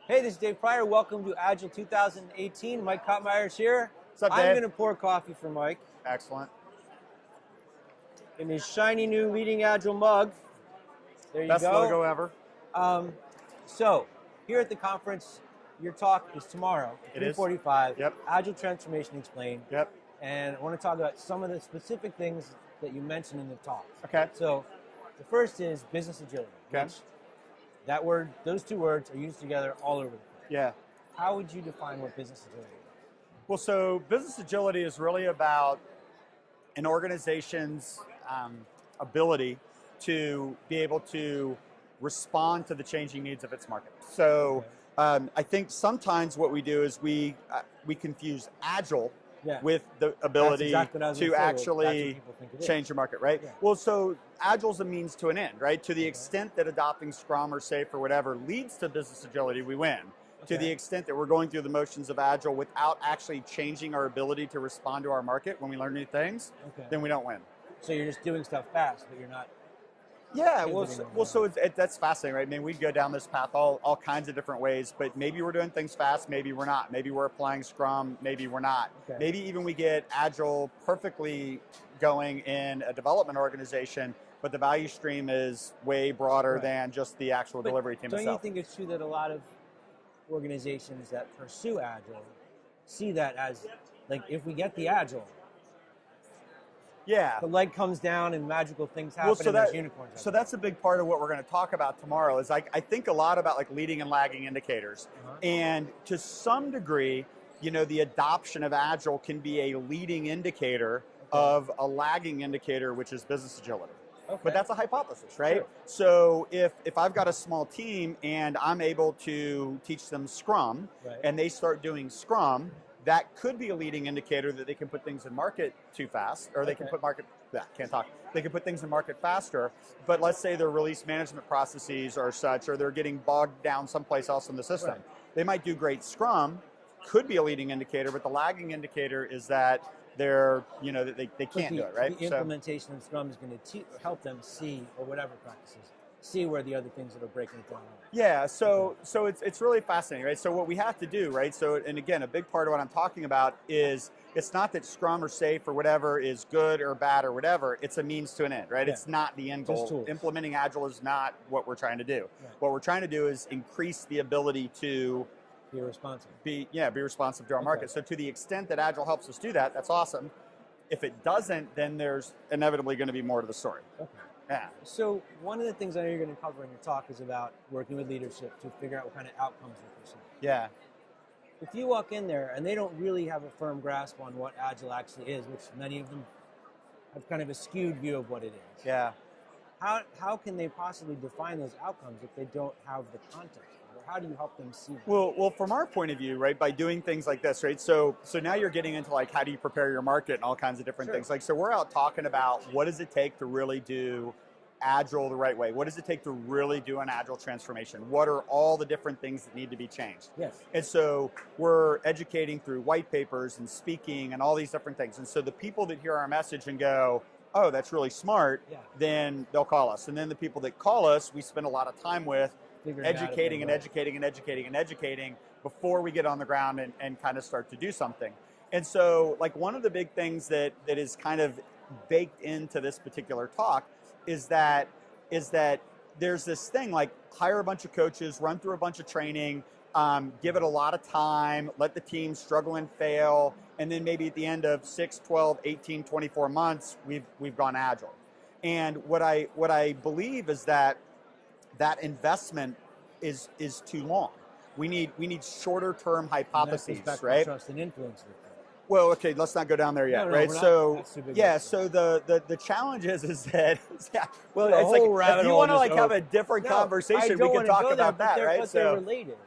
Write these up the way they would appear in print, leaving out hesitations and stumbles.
Hey, this is Dave Pryor. Welcome to Agile 2018. Mike Cottmeyer is here. What's up, Dave? I'm going to pour coffee for Mike Excellent. in his shiny new Leading Agile mug. There you Best go. logo ever. So, here at the conference, your talk is tomorrow, It is. 3:45. Yep. Agile Transformation Explained. Yep. And I want to talk about some of the specific things that you mentioned in the talk. Okay. So, the first is business agility. Okay. Which that word, those two words are used together all over the place. Yeah. How would you define what business agility is? Well, so business agility is really about an organization's ability to be able to respond to the changing needs of its market. So I think sometimes what we do is we confuse agile with the ability to actually change your market, right? Yeah. Well, so Agile's a means to an end, right? To the extent that adopting Scrum or SAFe or whatever leads to business agility, we win. To the extent that we're going through the motions of Agile without actually changing our ability to respond to our market when we learn new things, then we don't win. So you're just doing stuff fast, but you're not. Yeah, so that's fascinating, right? I mean, we go down this path all kinds of different ways, but maybe we're doing things fast, maybe we're not. Maybe we're applying Scrum, maybe we're not. Maybe even we get Agile perfectly going in a development organization, but the value stream is way broader than just the actual delivery team itself. Don't you think it's true that a lot of organizations that pursue Agile see that as, like, if we get the Agile, the leg comes down and magical things happen and there's unicorns. So that's a big part of what we're going to talk about tomorrow is I think a lot about like leading and lagging indicators. And to some degree, you know, the adoption of Agile can be a leading indicator of a lagging indicator, which is business agility. But that's a hypothesis, right? Sure. So if I've got a small team and I'm able to teach them Scrum and they start doing Scrum, that could be a leading indicator that they can put things in market too fast, or they can put They can put things in market faster, but let's say their release management processes are such, or they're getting bogged down someplace else in the system. They might do great Scrum, could be a leading indicator, but the lagging indicator is that they're, you know, that they can't do it, right? The implementation of Scrum is going to help them see, or whatever practices, see where the other things that are breaking it down are. Yeah, so it's really fascinating, right? So what we have to do, right? So, and again, a big part of what I'm talking about is it's not that Scrum or SAFe or whatever is good or bad or whatever. It's a means to an end, right? It's not the end goal. Implementing Agile is not what we're trying to do. What we're trying to do is increase the ability to be responsive. Be responsive to our market. So to the extent that Agile helps us do that, that's awesome. If it doesn't, then there's inevitably going to be more to the story. Yeah. So one of the things I know you're going to cover in your talk is about working with leadership to figure out what kind of outcomes we pursue. Yeah. If you walk in there and they don't really have a firm grasp on what Agile actually is, which many of them have kind of a skewed view of what it is. Yeah. How can they possibly define those outcomes if they don't have the context? Or how do you help them see that? Well, from our point of view, right, by doing things like this, right, so now you're getting into like how do you prepare your market and all kinds of different things. Like, so we're out talking about what does it take to really do Agile the right way? What does it take to really do an Agile transformation? What are all the different things that need to be changed? And so we're educating through white papers and speaking and all these different things. And so the people that hear our message and go, oh, that's really smart, then they'll call us. And then the people that call us, we spend a lot of time with educating and educating and educating and educating before we get on the ground and kind of start to do something. And so like one of the big things that is kind of baked into this particular talk is that there's this thing like hire a bunch of coaches, run through a bunch of training, give it a lot of time, let the team struggle and fail, and then maybe at the end of 6, 12, 18, 24 months, we've gone Agile. And what I believe is that investment is too long. We need shorter term hypotheses, right? Trust and influence. Well, okay, let's not go down there yet, right? So the challenge is that well, it's like if you want to like have a different conversation, we can talk about that, right? But they're related.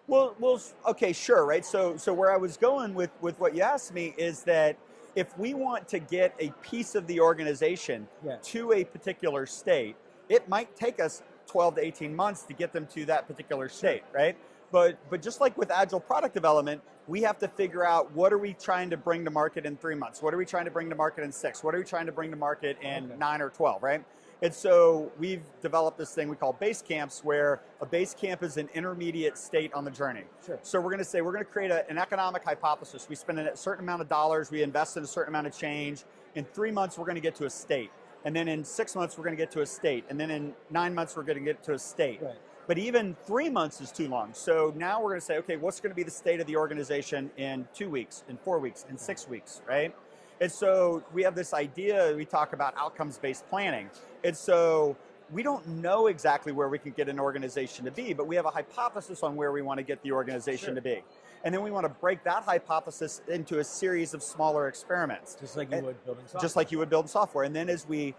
Well, okay, sure, right? So where I was going with what you asked me is that if we want to get a piece of the organization to a particular state, it might take us 12 to 18 months to get them to that particular state, right? But just like with Agile product development, we have to figure out what are we trying to bring to market in 3 months? What are we trying to bring to market in 6? What are we trying to bring to market in 9 or 12, right? And so we've developed this thing we call base camps, where a base camp is an intermediate state on the journey. Sure. So we're going to say we're going to create an economic hypothesis. We spend a certain amount of dollars, we invest in a certain amount of change. In 3 months, we're going to get to a state. And then in 6 months, we're going to get to a state. And then in 9 months, we're going to get to a state. Right. But even 3 months is too long. So now we're going to say, okay, what's going to be the state of the organization in 2 weeks, in 4 weeks, in 6 weeks, right? And so we have this idea, we talk about outcomes-based planning. And so we don't know exactly where we can get an organization to be, but we have a hypothesis on where we want to get the organization to be. And then we want to break that hypothesis into a series of smaller experiments. Just like you would building software. Just like you would build software. And then as we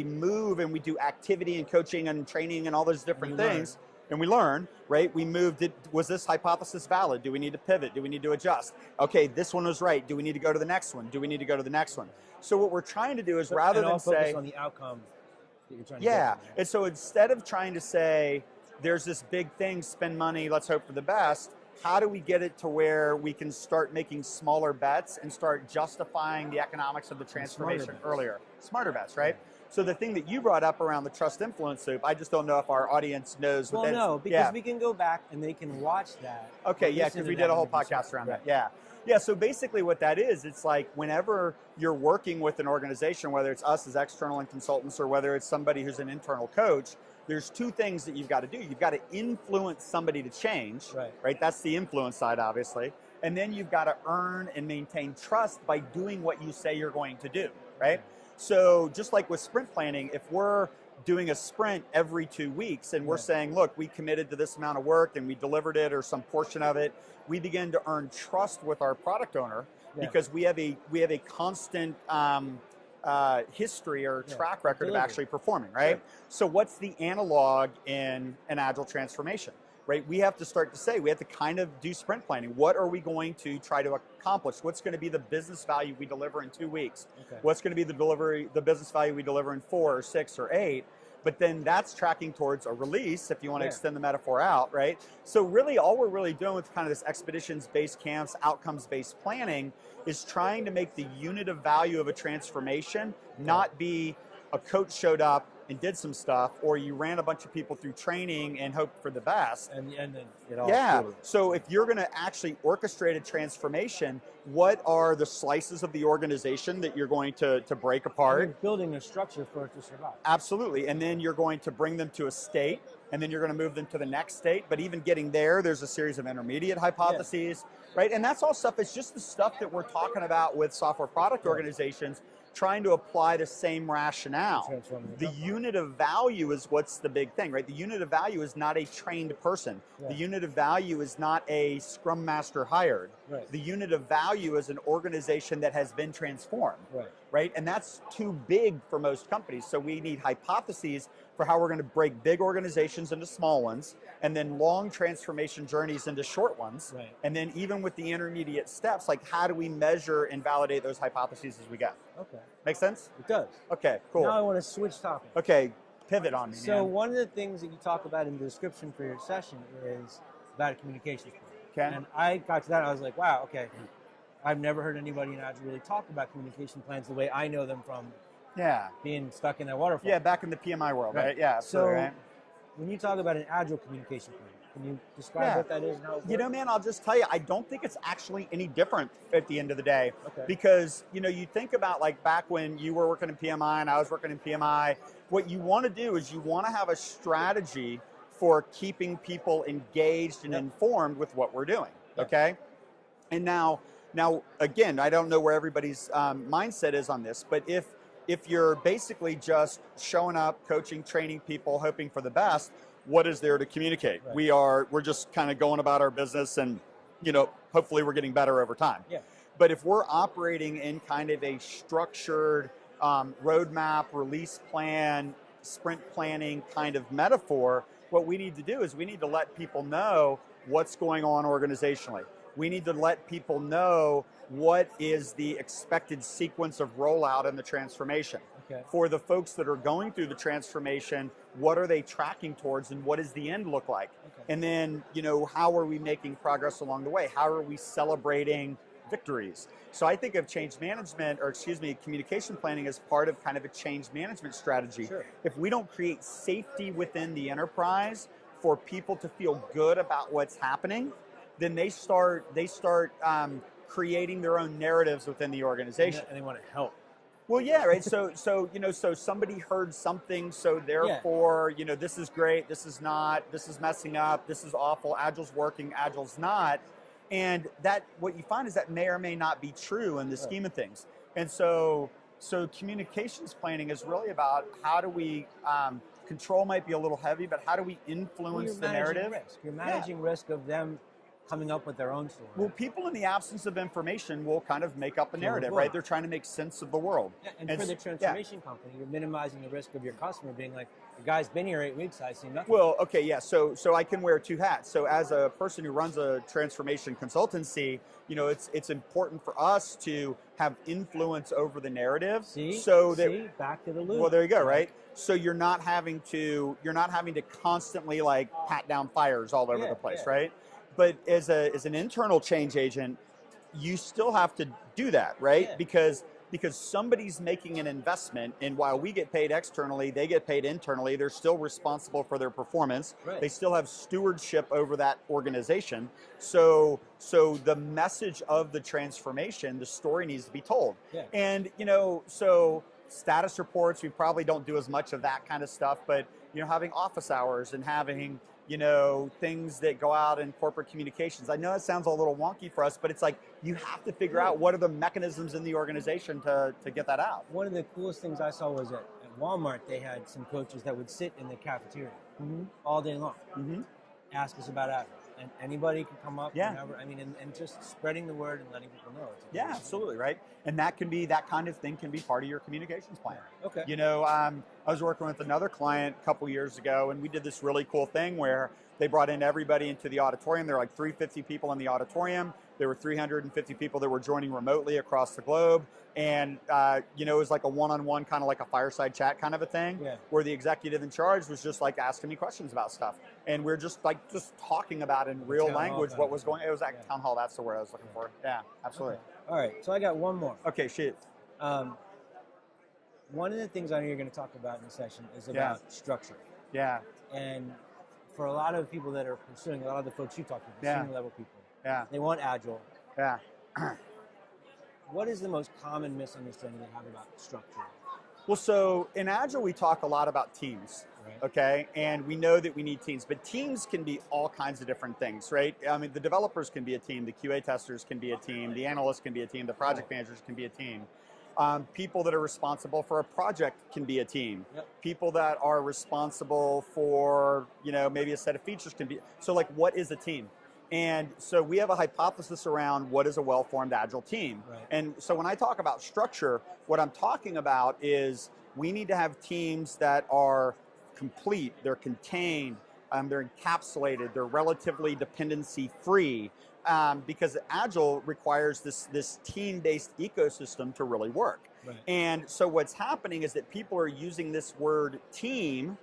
move and we do activity and coaching and training and all those different things, and we learn, right? We moved, was this hypothesis valid? Do we need to pivot? Do we need to adjust? Okay, this one was right. Do we need to go to the next one? Do we need to go to the next one? So what we're trying to do is rather than say, focus on the outcome that you're trying to yeah. get. And so instead of trying to say, there's this big thing, spend money, let's hope for the best, how do we get it to where we can start making smaller bets and start justifying the economics of the transformation earlier? Smarter bets, right? Yeah. So the thing that you brought up around the trust influence loop, I just don't know if our audience knows what that is. Well, no, because we can go back and they can watch that. Okay, yeah, because we did a whole podcast around that. Yeah. Yeah, so basically what that is, it's like whenever you're working with an organization, whether it's us as external and consultants or whether it's somebody who's an internal coach, there's two things that you've got to do. You've got to influence somebody to change, right? That's the influence side, obviously. And then you've got to earn and maintain trust by doing what you say you're going to do, right? So just like with sprint planning, if we're doing a sprint every 2 weeks and we're saying, look, we committed to this amount of work and we delivered it or some portion of it, we begin to earn trust with our product owner because we have a constant history or track record of actually performing, right? So what's the analog in an agile transformation, right? We have to start to say, we have to kind of do sprint planning. What are we going to try to accomplish? What's going to be the business value we deliver in 2 weeks? What's going to be the business value we deliver in 4 or 6 or 8? But then that's tracking towards a release, if you want to extend the metaphor out, right? So really, all we're really doing with kind of this expeditions-based camps, outcomes-based planning, is trying to make the unit of value of a transformation not be a coach showed up and did some stuff, or you ran a bunch of people through training and hoped for the best. And then it all So if you're going to actually orchestrate a transformation, what are the slices of the organization that you're going to break apart? You're building a structure for it to survive. Absolutely. And then you're going to bring them to a state, and then you're going to move them to the next state. But even getting there's a series of intermediate hypotheses, right? And that's all stuff. It's just the stuff that we're talking about with software product organizations, trying to apply the same rationale. The unit of value is what's the big thing, right? The unit of value is not a trained person. The unit of value is not a scrum master hired. The unit of value is an organization that has been transformed, right? And that's too big for most companies. So we need hypotheses for how we're going to break big organizations into small ones, and then long transformation journeys into short ones. And then even with the intermediate steps, like how do we measure and validate those hypotheses as we go? Okay. Make sense? It does. Okay, cool. Now I want to switch topics. Okay, pivot on me, So one of the things that you talk about in the description for your session is about a communications plan. And I got to that, I was like, wow, okay. I've never heard anybody in Agile really talk about communication plans the way I know them from being stuck in that waterfall. Yeah, back in the PMI world, right? Yeah, so when you talk about an Agile communication plan, can you describe what that is and how it works? You know, man, I'll just tell you, I don't think it's actually any different at the end of the day. Because, you know, you think about like back when you were working in PMI and I was working in PMI, what you want to do is you want to have a strategy for keeping people engaged and informed with what we're doing, okay? And now, again, I don't know where everybody's mindset is on this, but if you're basically just showing up, coaching, training people, hoping for the best, what is there to communicate? We're just kind of going about our business and, you know, hopefully we're getting better over time. But if we're operating in kind of a structured roadmap, release plan, sprint planning kind of metaphor, what we need to do is we need to let people know what's going on organizationally. We need to let people know what is the expected sequence of rollout in the transformation. For the folks that are going through the transformation, what are they tracking towards and what does the end look like? And then, you know, how are we making progress along the way? How are we celebrating victories. So I think of change management, or excuse me, communication planning as part of kind of a change management strategy. Sure. If we don't create safety within the enterprise for people to feel good about what's happening, then they start creating their own narratives within the organization. And they want to help. Well, yeah, right. So somebody heard something, so therefore, this is great, this is not, this is messing up, this is awful, Agile's working, Agile's not. And that, what you find is that may or may not be true in the scheme of things. And so communications planning is really about how do we, control might be a little heavy, but how do we influence the narrative? You're managing risk of them coming up with their own story. Well, people in the absence of information will kind of make up a narrative, right? They're trying to make sense of the world. Yeah, and for the transformation company, you're minimizing the risk of your customer being like, the guy's been here 8 weeks, I see nothing. Well, okay, yeah, so I can wear two hats. So as a person who runs a transformation consultancy, it's important for us to have influence over the narrative. See, back to the loop. Well, there you go, right? So you're not having to constantly like pat down fires all over the place, right? But as an internal change agent, you still have to do that, right? Yeah. Because somebody's making an investment, and while we get paid externally, they get paid internally. They're still responsible for their performance. Right. They still have stewardship over that organization. So the message of the transformation, the story needs to be told. Yeah. And so status reports, we probably don't do as much of that kind of stuff, but having office hours and having things that go out in corporate communications. I know it sounds a little wonky for us, but it's like you have to figure out what are the mechanisms in the organization to get that out. One of the coolest things I saw was at Walmart, they had some coaches that would sit in the cafeteria all day long, ask us about Agile. And anybody could come up whenever, and just spreading the word and letting people know. Yeah, absolutely, right? And that kind of thing can be part of your communications plan. Okay. I was working with another client a couple years ago, and we did this really cool thing where they brought in everybody into the auditorium. There were like 350 people in the auditorium. There were 350 people that were joining remotely across the globe. And, it was like a one-on-one, kind of like a fireside chat kind of a thing, where the executive in charge was just like asking me questions about stuff. And we're just talking about in real language what was going on. It was like town hall, that's the word I was looking for. Yeah, absolutely. Okay. All right, so I got one more. Okay, shit. One of the things I know you're going to talk about in the session is about structure. Yeah. And for a lot of people that are pursuing, a lot of the folks you talk to, the senior level people, they want Agile. Yeah. What is the most common misunderstanding they have about structure? Well, so in Agile, we talk a lot about teams, okay? And we know that we need teams, but teams can be all kinds of different things, right? I mean, the developers can be a team, the QA testers can be a team, the analysts can be a team, the project managers can be a team. People that are responsible for a project can be a team. People that are responsible for, maybe a set of features can be. So like, what is a team? And so we have a hypothesis around what is a well-formed Agile team. And so when I talk about structure, what I'm talking about is we need to have teams that are complete, they're contained, they're encapsulated, they're relatively dependency-free, because Agile requires this team-based ecosystem to really work. And so what's happening is that people are using this word team,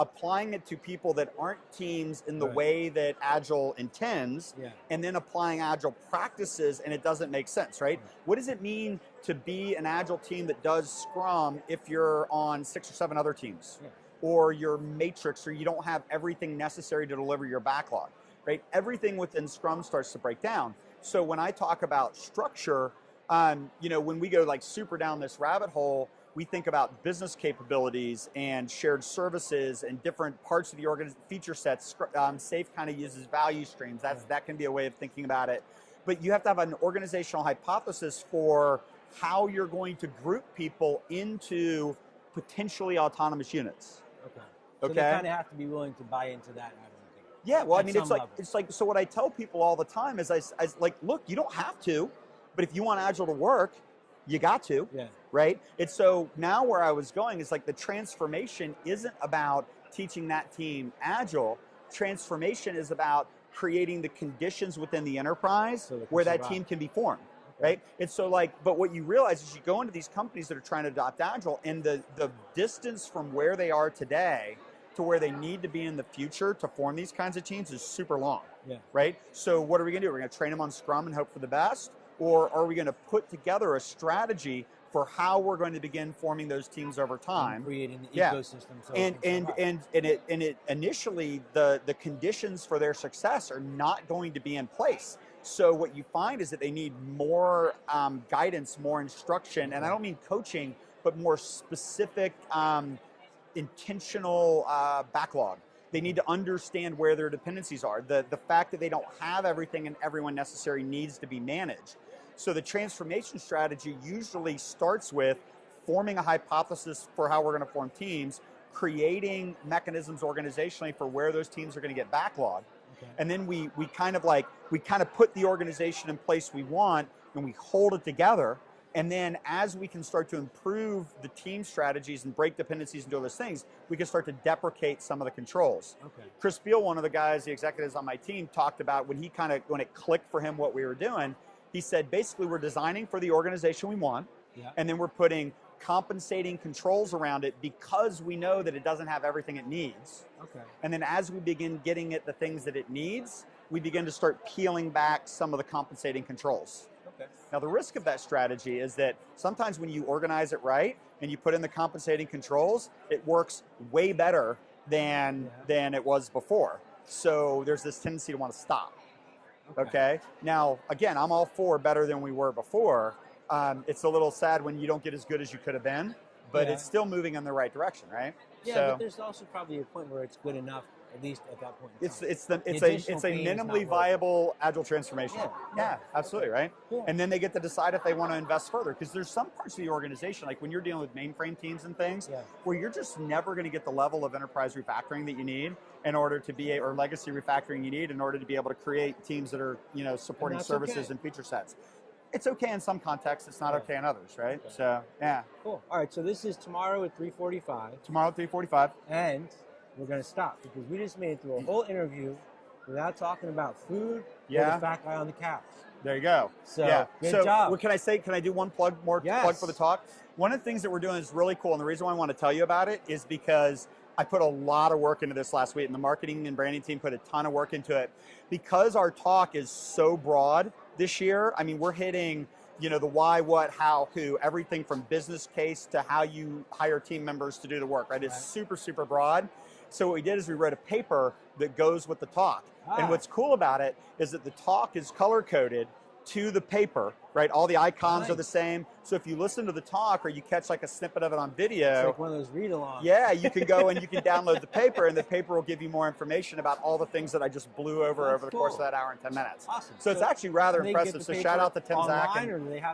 applying it to people that aren't teams in the way that Agile intends, and then applying Agile practices, and it doesn't make sense, right? What does it mean to be an Agile team that does Scrum if you're on 6 or 7 other teams? Or you're Matrix, or you don't have everything necessary to deliver your backlog, right? Everything within Scrum starts to break down. So when I talk about structure, when we go like super down this rabbit hole, we think about business capabilities and shared services and different parts of the organization, feature sets. SAFe kind of uses value streams. That can be a way of thinking about it. But you have to have an organizational hypothesis for how you're going to group people into potentially autonomous units. So they kind of have to be willing to buy into that. Yeah, well, I mean, it's like, so what I tell people all the time is I like, look, you don't have to, but if you want Agile to work, you got to, right? It's so now where I was going is like the transformation isn't about teaching that team Agile. Transformation is about creating the conditions within the enterprise where that team can be formed, right? It's so like, but what you realize is you go into these companies that are trying to adopt Agile, and the distance from where they are today to where they need to be in the future to form these kinds of teams is super long, right? So what are we gonna do? We're gonna train them on Scrum and hope for the best? or are we going to put together a strategy for how we're going to begin forming those teams over time, and creating the ecosystem. So and it initially the conditions for their success are not going to be in place. So what you find is that they need more guidance, more instruction, and I don't mean coaching, but more specific, intentional backlog. They need to understand where their dependencies are. The fact that they don't have everything and everyone necessarily needs to be managed. So the transformation strategy usually starts with forming a hypothesis for how we're going to form teams, creating mechanisms organizationally for where those teams are going to get backlogged. Okay. And then we kind of put the organization in place we want, and we hold it together. And then as we can start to improve the team strategies and break dependencies and do all those things, we can start to deprecate some of the controls. Okay. Chris Beal, one of the guys, the executives on my team, talked about when it clicked for him what we were doing. He said, basically, we're designing for the organization we want, and then we're putting compensating controls around it because we know that it doesn't have everything it needs. Okay. And then as we begin getting it the things that it needs, we begin to start peeling back some of the compensating controls. Okay. Now, the risk of that strategy is that sometimes when you organize it right and you put in the compensating controls, it works way better than it was before. So there's this tendency to want to stop. Okay. Now, again, I'm all for better than we were before. It's a little sad when you don't get as good as you could have been, but it's still moving in the right direction, right? Yeah, so, but there's also probably a point where it's good enough, at least at that point. It's a minimally viable agile transformation. Yeah, absolutely, right? Yeah. And then they get to decide if they want to invest further, because there's some parts of the organization, like when you're dealing with mainframe teams and things, where you're just never going to get the level of enterprise refactoring that you need in order to be or legacy refactoring you need in order to be able to create teams that are supporting services and feature sets. It's okay in some contexts. It's not okay in others, right? Okay. So, yeah. Cool. All right. So this is tomorrow at 3:45. Tomorrow at 3:45. And we're going to stop because we just made it through a whole interview without talking about food or the fat guy on the couch. There you go. So, good job. What can I say? Can I do one plug for the talk? One of the things that we're doing is really cool, and the reason why I want to tell you about it is because I put a lot of work into this last week, and the marketing and branding team put a ton of work into it. Because our talk is so broad this year, I mean, we're hitting, the why, what, how, who, everything from business case to how you hire team members to do the work, right? It's super, super broad. So what we did is we wrote a paper that goes with the talk. And what's cool about it is that the talk is color-coded to the paper, right? All the icons are the same. So if you listen to the talk or you catch like a snippet of it on video. It's like one of those read-alongs. Yeah, you can go and you can download the paper, and the paper will give you more information about all the things that I just blew over the course of that hour and 10 minutes. Awesome. So it's actually rather impressive. So shout out to Tim Zach.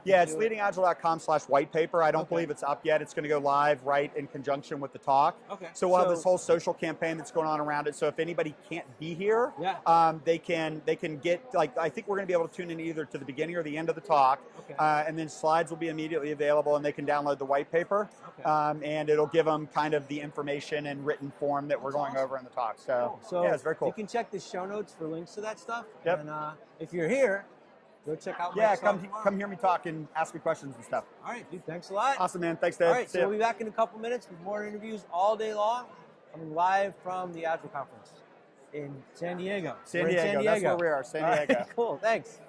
It's leadingagile.com/white paper. I don't believe it's up yet. It's going to go live right in conjunction with the talk. Okay. So we'll have this whole social campaign that's going on around it. So if anybody can't be here, they can get, I think we're going to be able to tune in either to the beginning or the end of the talk. Okay. And then slides will be immediately available, and they can download the white paper. Okay. And it'll give them kind of the information in written form that we're going over in the talk. So yeah, it's very cool. You can check the show notes for links to that stuff. Yep. And if you're here, go check out my stuff. Come hear me talk and ask me questions and stuff. All right, dude. Thanks a lot. Awesome, man. Thanks, Dave. All right, so we'll be back in a couple minutes with more interviews all day long. I'm live from the Agile conference in San Diego. San Diego. That's where we are. San Diego. Right, cool. Thanks.